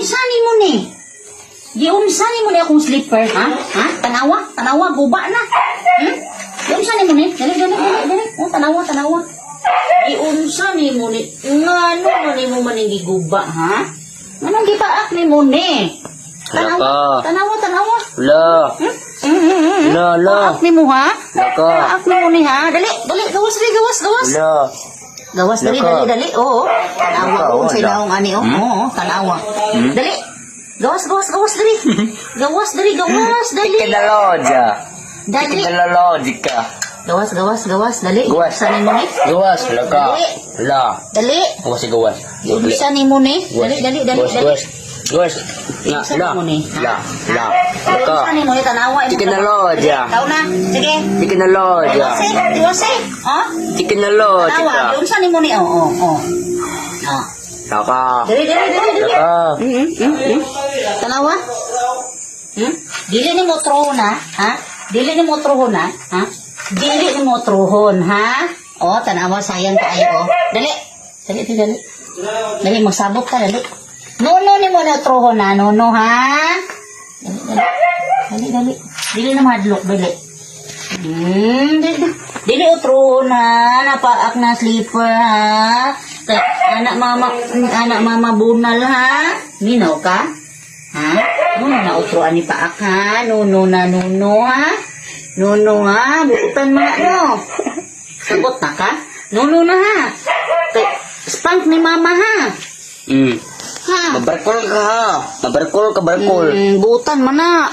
Giunsani mo ni? Giunsani mo ni akong slipper, ha? Ha? Tanawa, guba na. Giunsani mo ni? Dali. Oh, tanawa. Giunsani mo ni? Ngano mo ni mo maning giguba, ha? Anong gipaak ni mo ni? Tanawa. La. Paak ni mo, ha? Laka. Paak ni mo ni, ha? Dali, gawas. La. Gawas, dali. Oo. Tanawa ko sila ang ani, oh. Oo, tanawa. Dali. Gawas, dali. Gawas, dali. Ikinaloja. Dali. Ikinalolojika. Gawas, dali. Gawas. Saan mo ni? Gawas. Laka. La. Dali. Gawas si gawas. Saan mo ni? Dali. Gawas. La. Saan mo ni? La. Laka. Saan mo ni? Tanawa. Ikinaloja. Tao na. Sige. Ikinaloja. Diwase. Oh? Ikinalojika. Tanawa. Yung saan mo ni? Oo. Laka. Dali. Laka. Tanawa? Dili ni mo trohon, ha? Dili ni mo trohon, ha? O, tanawa, sayang tayo, o. Dali. Dali, magsabot ka, dali. Nono ni mo na trohon, ha? Nono, ha? Dali. Dili na madlok, dali. Dili o trohon, ha? Napaak na slipper, ha? Anak mama bunal, ha? Minaw ka? Ha? Nuno na utroan ni paak, ha? Nuno, ha? Nuno, ha? Bukutan mga, no? Sagot na ka? Nuno na, ha? Spank ni mama, ha? Ha? Mabarkol ka ha. Mabarkol. Butan mo na.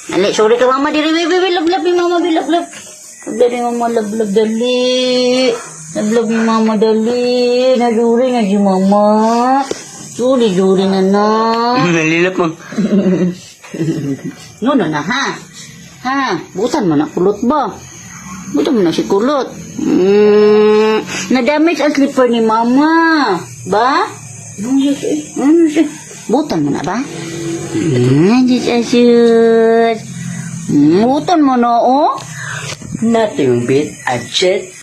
Dali, sorry ka mama, dili, love ni mama, love. Dali mama, love, dali. Love ni mama, dali. Naduri na si mama. Juri na. Nalilap mo. Nuno na, ha? Ha? Butan mo na, kulot ba? Butan mo na si kulot. Na-damage ang slipper ni mama. Ba? Butan mo na ba? Butan mo na, oh? Nothing but a jet